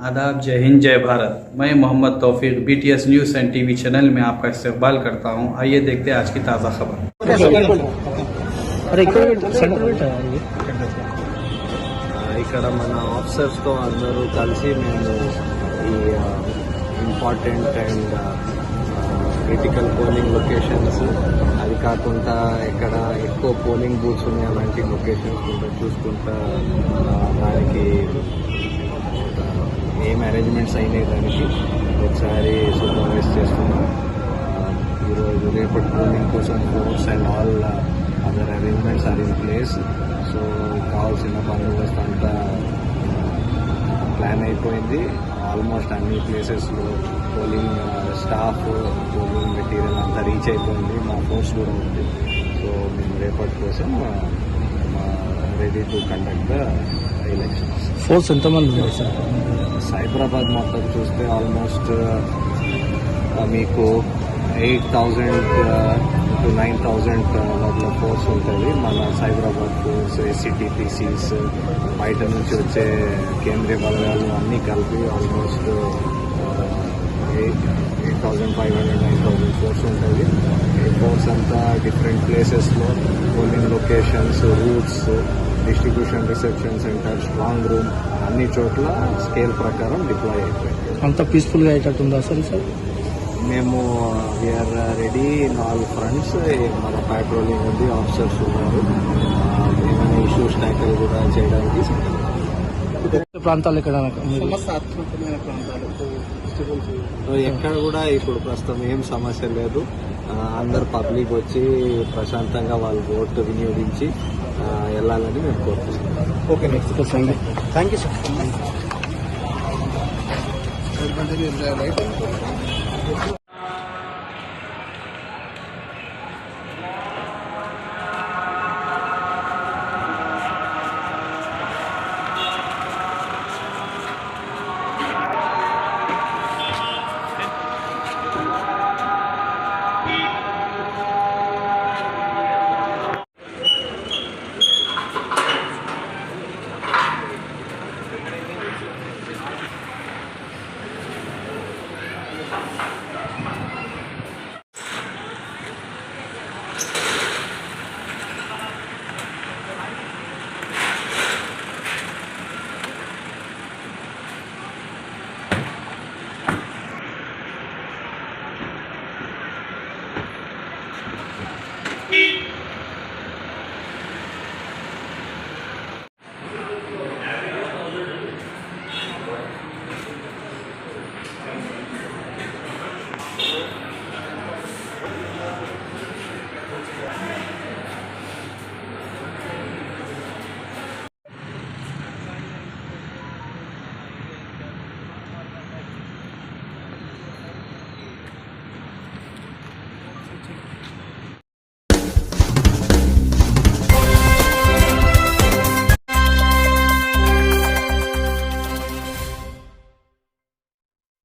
आदाब, जय हिंद, जय भारत। मैं मोहम्मद तौफीक BTS news and TV channel में आपका इस्तकबाल करता हूं। आइए देखते हैं आज की ताज़ा खबर। ఇక్కడ మన ఆఫీసర్స్తో అందరూ కలిసి మేము ఈ important and critical polling locations, అది కాకుండా ఎక్కడ ఎక్కువ పోలింగ్ బూత్స్ ఉన్నాయి అలాంటి లొకేషన్స్ చూసుకుంటా దానికి ఏం అరేంజ్మెంట్స్ అయినాయి దానికి ఒకసారి సూపర్వైజ్ చేస్తున్నాం. ఈరోజు రేపటి పోలింగ్ కోసం force and all other arrangements are in place. So కావాల్సిన బందోబస్తు అంతా ప్లాన్ అయిపోయింది. ఆల్మోస్ట్ అన్ని ప్లేసెస్లో పోలింగ్ స్టాఫ్, పోలింగ్ మెటీరియల్ అంతా రీచ్ అయిపోయింది. మా ఫోర్స్ కూడా ఉంది. సో మేము రేపటి కోసం ready to conduct the elections. Force ఎంతమంది ఉన్నారు సార్? సైబరాబాద్ మొత్తం చూస్తే ఆల్మోస్ట్ మీకు 8,000 to 9,000 లోపల ఫోర్స్ ఉంటుంది. మన సైబరాబాద్ ఫోర్స్, SCTPCs, బయట నుంచి వచ్చే కేంద్రీయ బలగాలు అన్నీ కలిపి ఆల్మోస్ట్ 8,500 9,000 ఫోర్స్ ఉంటుంది. ఈ ఫోర్స్ అంతా డిఫరెంట్ ప్లేసెస్లో polling locations, routes, distribution reception centre, strong room అన్ని చోట్ల స్కేల్ ప్రకారం డిప్లాయ్ అయిపోయింది. అంత పీస్ఫుల్గా అయ్యేటట్టుందా సార్? మేము we are ready in all fronts. మన పెట్రోలింగ్ ఉంది, ఆఫీసర్స్ ఉన్నారు. ఏమైనా ఇష్యూస్ ట్యాకిల్ కూడా చేయడానికి ప్రాంతాలు ఎక్కడ కూడా ఇప్పుడు ప్రస్తుతం ఏం సమస్య లేదు. అందరు పబ్లిక్ వచ్చి ప్రశాంతంగా వాళ్ళు ఓటు వినియోగించి వెళ్ళాలని మేము కోరుతున్నాం. Okay, thank you sir.